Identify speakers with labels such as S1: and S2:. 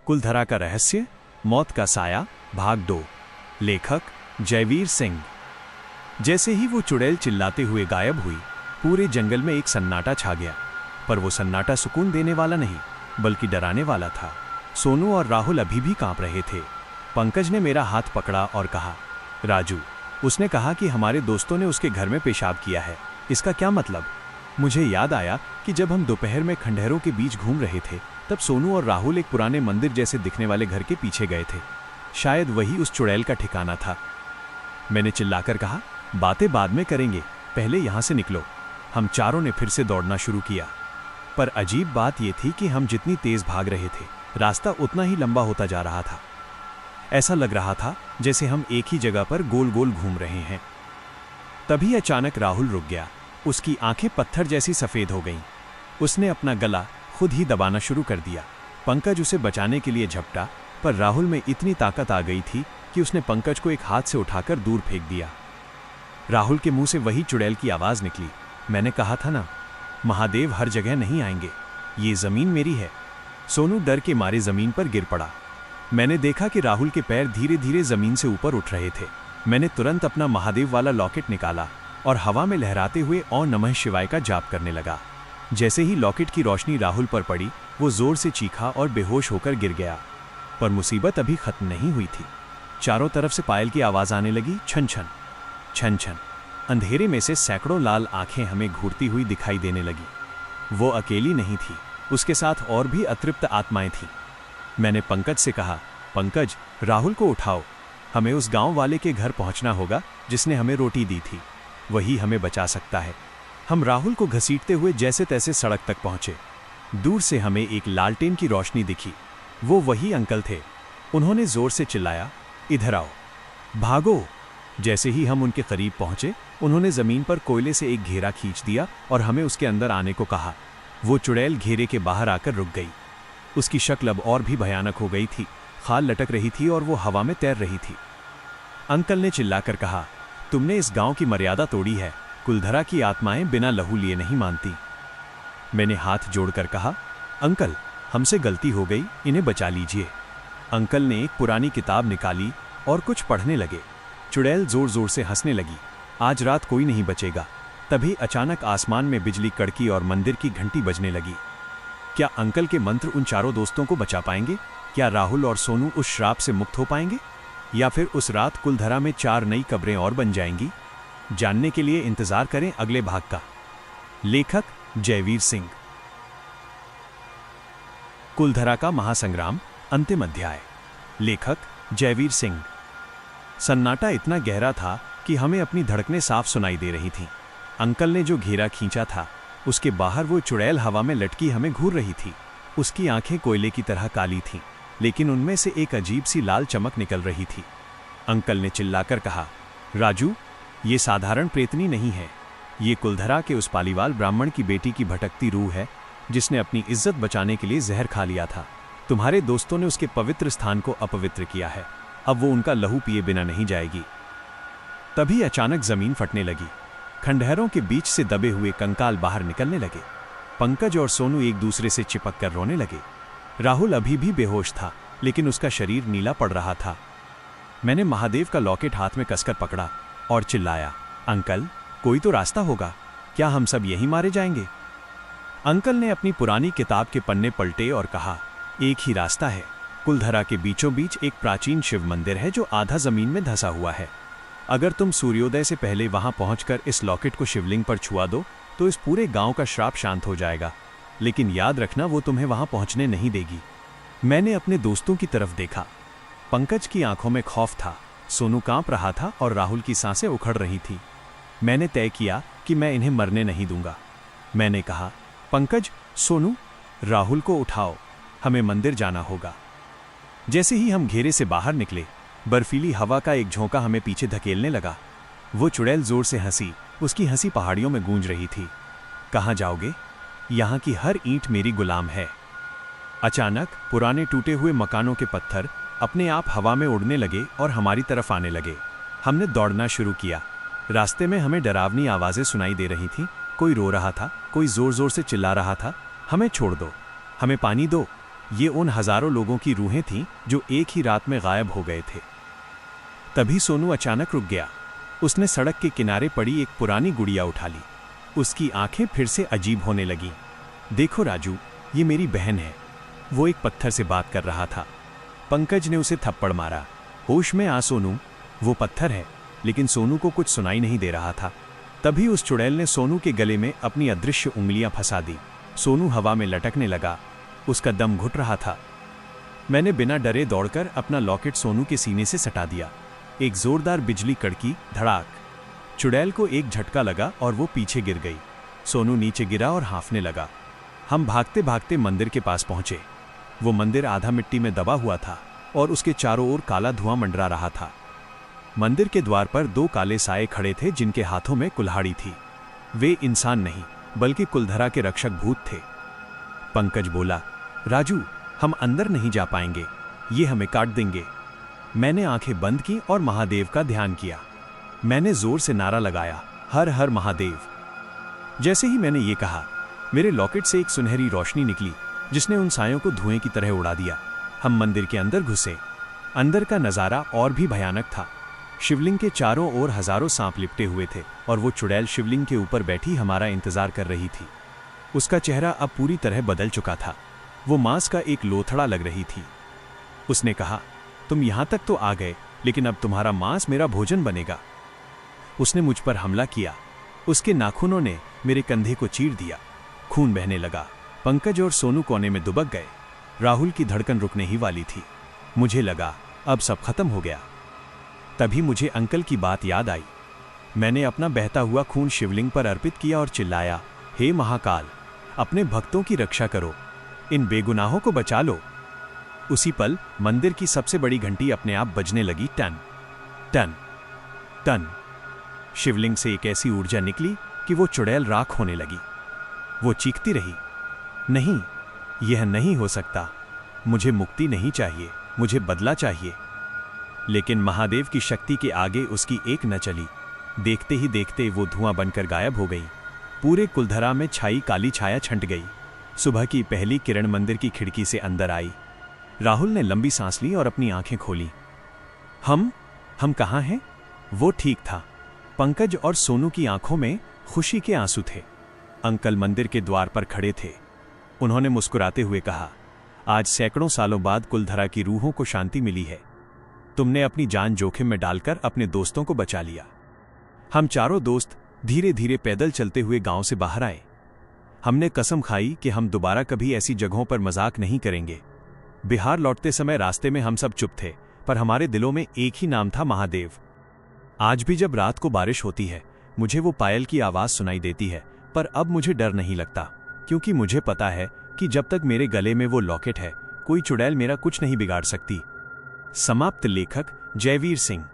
S1: कुलधरा का रहस्य, मौत का साया, भाग 2। लेखक जयवीर सिंह। जैसे ही वो चुड़ैल चिल्लाते हुए गायब हुई, पूरे जंगल में एक सन्नाटा छा गया। पर वो सन्नाटा सुकून देने वाला नहीं, बल्कि डराने वाला था। सोनू और राहुल अभी भी कांप रहे थे। पंकज ने मेरा हाथ पकड़ा और कहा, राजू, उसने कहा कि हमारे दोस्तों ने उसके घर में पेशाब किया है। इसका क्या मतलब? मुझे याद आया कि जब हम दोपहर में खंडहरों के बीच घूम रहे थे, तब सोनू और राहुल एक पुराने मंदिर जैसे दिखने वाले घर के पीछे गए थे। शायद वही उस चुड़ैल का ठिकाना था। मैंने चिल्लाकर कहा, बातें बाद में करेंगे, पहले यहां से निकलो। हम चारों ने फिर से दौड़ना शुरू किया। पर अजीब बात यह थी कि हम जितनी तेज भाग रहे थे, रास्ता उतना ही लंबा होता जा रहा था। ऐसा लग रहा था जैसे हम एक ही जगह पर गोल गोल घूम रहे हैं। तभी अचानक राहुल रुक गया। उसकी आंखें पत्थर जैसी सफेद हो गईं। उसने अपना गला खुद ही दबाना शुरू कर दिया। पंकज उसे बचाने के लिए झपटा, पर राहुल में इतनी ताकत आ गई थी कि उसने पंकज को एक हाथ से उठाकर दूर फेंक दिया। राहुल के मुंह से वही चुड़ैल की आवाज निकली, मैंने कहा था ना, महादेव हर जगह नहीं आएंगे, ये जमीन मेरी है। सोनू डर के मारे जमीन पर गिर पड़ा। मैंने देखा कि राहुल के पैर धीरे धीरे जमीन से ऊपर उठ रहे थे। मैंने तुरंत अपना महादेव वाला लॉकेट निकाला और हवा में लहराते हुए ओम नमः शिवाय का जाप करने लगा। जैसे ही लॉकेट की रोशनी राहुल पर पड़ी, वो जोर से चीखा और बेहोश होकर गिर गया। पर मुसीबत अभी खत्म नहीं हुई थी। चारों तरफ से पायल की आवाज आने लगी, छन छन छन छन। अंधेरे में से सैकड़ों लाल आंखें हमें घूरती हुई दिखाई देने लगी। वो अकेली नहीं थी, उसके साथ और भी अतृप्त आत्माएं थीं। मैंने पंकज से कहा, पंकज, राहुल को उठाओ, हमें उस गांव वाले के घर पहुंचना होगा जिसने हमें रोटी दी थी। वही हमें बचा सकता है। हम राहुल को घसीटते हुए जैसे तैसे सड़क तक पहुंचे। दूर से हमें एक लालटेन की रोशनी दिखी। वो वही अंकल थे। उन्होंने जोर से चिल्लाया, इधर आओ, भागो। जैसे ही हम उनके करीब पहुंचे, उन्होंने जमीन पर कोयले से एक घेरा खींच दिया और हमें उसके अंदर आने को कहा। वो चुड़ैल घेरे के बाहर आकर रुक गई। उसकी शक्ल अब और भी भयानक हो गई थी। खाल लटक रही थी और वो हवा में तैर रही थी। अंकल ने चिल्लाकर कहा, तुमने इस गांव की मर्यादा तोड़ी है। कुलधरा की आत्माएं बिना लहू लिए नहीं मानती। मैंने हाथ जोड़कर कहा, अंकल, हमसे गलती हो गई, इन्हें बचा लीजिए। अंकल ने एक पुरानी किताब निकाली और कुछ पढ़ने लगे। चुड़ैल जोर जोर से हंसने लगी, आज रात कोई नहीं बचेगा। तभी अचानक आसमान में बिजली कड़की और मंदिर की घंटी बजने लगी। क्या अंकल के मंत्र उन चारों दोस्तों को बचा पाएंगे? क्या राहुल और सोनू उस श्राप से मुक्त हो पाएंगे? या फिर उस रात कुलधरा में 4 नई कब्रें और बन जाएंगी? जानने के लिए इंतजार करें अगले भाग का। लेखक जयवीर सिंह। कुलधरा का महासंग्राम, अंतिम अध्याय। लेखक जयवीर सिंह। सन्नाटा इतना गहरा था कि हमें अपनी धड़कनें साफ सुनाई दे रही थीं। अंकल ने जो घेरा खींचा था, उसके बाहर वो चुड़ैल हवा में लटकी हमें घूर रही थी। उसकी आंखें कोयले की तरह काली थीं, लेकिन उनमें से एक अजीब सी लाल चमक निकल रही थी। अंकल ने चिल्लाकर कहा, राजू, ये साधारण प्रेतनी नहीं है। ये कुलधरा के उस पालीवाल ब्राह्मण की बेटी की भटकती रूह है, जिसने अपनी इज्जत बचाने के लिए जहर खा लिया था। तुम्हारे दोस्तों ने उसके पवित्र स्थान को अपवित्र किया है। अब वो उनका लहू पिए बिना नहीं जाएगी। तभी अचानक जमीन फटने लगी। खंडहरों के बीच से दबे हुए कंकाल बाहर निकलने लगे। पंकज और सोनू एक दूसरे से चिपक कर रोने लगे। राहुल अभी भी बेहोश था, लेकिन उसका शरीर नीला पड़ रहा था। मैंने महादेव का लॉकेट हाथ में कसकर पकड़ा और चिल्लाया, अंकल, कोई तो रास्ता होगा। क्या हम सब यहीं मारे जाएंगे? अंकल ने अपनी पुरानी किताब के पन्ने पलटे और कहा, एक ही रास्ता है। कुलधरा के बीचों बीच एक प्राचीन शिव मंदिर है जो आधा जमीन में धंसा हुआ है। अगर तुम सूर्योदय से पहले वहां पहुंचकर इस लॉकेट को शिवलिंग पर छुआ दो, तो इस पूरे गांव का श्राप शांत हो जाएगा। लेकिन याद रखना, वो तुम्हें वहां पहुंचने नहीं देगी। मैंने अपने दोस्तों की तरफ देखा। पंकज की आंखों में खौफ था, सोनू कांप रहा था और राहुल की सांसें उखड़ रही थी। मैंने तय किया कि मैं इन्हें मरने नहीं दूंगा। मैंने कहा, पंकज, सोनू, राहुल को उठाओ, हमें मंदिर जाना होगा। जैसे ही हम घेरे से बाहर निकले, बर्फीली हवा का एक झोंका हमें पीछे धकेलने लगा। वो चुड़ैल जोर से हंसी। उसकी हंसी पहाड़ियों में गूंज रही थी। कहाँ जाओगे? यहाँ की हर ईंट मेरी गुलाम है। अचानक पुराने टूटे हुए मकानों के पत्थर अपने आप हवा में उड़ने लगे और हमारी तरफ आने लगे। हमने दौड़ना शुरू किया। रास्ते में हमें डरावनी आवाजें सुनाई दे रही थीं। कोई रो रहा था, कोई जोर जोर से चिल्ला रहा था, हमें छोड़ दो, हमें पानी दो, ये उन हजारों लोगों की रूहें थीं जो एक ही रात में गायब हो गए थे। तभी सोनू अचानक रुक गया। उसने सड़क के किनारे पड़ी एक पुरानी गुड़िया उठा ली। उसकी आंखें फिर से अजीब होने लगीं। देखो राजू, ये मेरी बहन है। वो एक पत्थर से बात कर रहा था। पंकज ने उसे थप्पड़ मारा। होश में आ सोनू, वो पत्थर है। लेकिन सोनू को कुछ सुनाई नहीं दे रहा था। तभी उस चुड़ैल ने सोनू के गले में अपनी अदृश्य उंगलियां फंसा दी। सोनू हवा में लटकने लगा। उसका दम घुट रहा था। मैंने बिना डरे दौड़कर अपना लॉकेट सोनू के सीने से सटा दिया। एक जोरदार बिजली कड़की, धड़ाक। चुड़ैल को एक झटका लगा और वो पीछे गिर गई। सोनू नीचे गिरा और हांफने लगा। हम भागते भागते मंदिर के पास पहुंचे। वो मंदिर आधा मिट्टी में दबा हुआ था और उसके चारों ओर काला धुआं मंडरा रहा था। मंदिर के द्वार पर 2 काले साए खड़े थे जिनके हाथों में कुल्हाड़ी थी। वे इंसान नहीं बल्कि कुलधरा के रक्षक भूत थे। पंकज बोला, राजू, हम अंदर नहीं जा पाएंगे, ये हमें काट देंगे। मैंने आंखें बंद की और महादेव का ध्यान किया। मैंने जोर से नारा लगाया, हर हर महादेव। जैसे ही मैंने ये कहा, मेरे लॉकेट से एक सुनहरी रोशनी निकली जिसने उन सायों को धुएं की तरह उड़ा दिया। हम मंदिर के अंदर घुसे। अंदर का नजारा और भी भयानक था। शिवलिंग के चारों ओर हजारों सांप लिपटे हुए थे और वो चुड़ैल शिवलिंग के ऊपर बैठी हमारा इंतजार कर रही थी। उसका चेहरा अब पूरी तरह बदल चुका था। वो मांस का एक लोथड़ा लग रही थी। उसने कहा, तुम यहां तक तो आ गए, लेकिन अब तुम्हारा मांस मेरा भोजन बनेगा। उसने मुझ पर हमला किया। उसके नाखूनों ने मेरे कंधे को चीर दिया। खून बहने लगा। पंकज और सोनू कोने में दुबक गए। राहुल की धड़कन रुकने ही वाली थी। मुझे लगा अब सब खत्म हो गया। तभी मुझे अंकल की बात याद आई। मैंने अपना बहता हुआ खून शिवलिंग पर अर्पित किया और चिल्लाया, हे महाकाल, अपने भक्तों की रक्षा करो, इन बेगुनाहों को बचा लो। उसी पल मंदिर की सबसे बड़ी घंटी अपने आप बजने लगी, टन टन टन। शिवलिंग से एक ऐसी ऊर्जा निकली कि वो चुड़ैल राख होने लगी। वो चीखती रही, नहीं, यह नहीं हो सकता, मुझे मुक्ति नहीं चाहिए, मुझे बदला चाहिए। लेकिन महादेव की शक्ति के आगे उसकी एक न चली। देखते ही देखते वो धुआं बनकर गायब हो गई। पूरे कुलधरा में छाई काली छाया छंट गई। सुबह की पहली किरण मंदिर की खिड़की से अंदर आई। राहुल ने लंबी सांस ली और अपनी आंखें खोली। हम कहाँ हैं? वो ठीक था। पंकज और सोनू की आंखों में खुशी के आंसू थे। अंकल मंदिर के द्वार पर खड़े थे। उन्होंने मुस्कुराते हुए कहा, आज सैकड़ों सालों बाद कुलधरा की रूहों को शांति मिली है। तुमने अपनी जान जोखिम में डालकर अपने दोस्तों को बचा लिया। हम चारों दोस्त धीरे धीरे पैदल चलते हुए गांव से बाहर आए। हमने कसम खाई कि हम दोबारा कभी ऐसी जगहों पर मजाक नहीं करेंगे। बिहार लौटते समय रास्ते में हम सब चुप थे, पर हमारे दिलों में एक ही नाम था, महादेव। आज भी जब रात को बारिश होती है, मुझे वो पायल की आवाज सुनाई देती है, पर अब मुझे डर नहीं लगता, क्योंकि मुझे पता है कि जब तक मेरे गले में वो लॉकेट है, कोई चुड़ैल मेरा कुछ नहीं बिगाड़ सकती। समाप्त। लेखक जयवीर सिंह।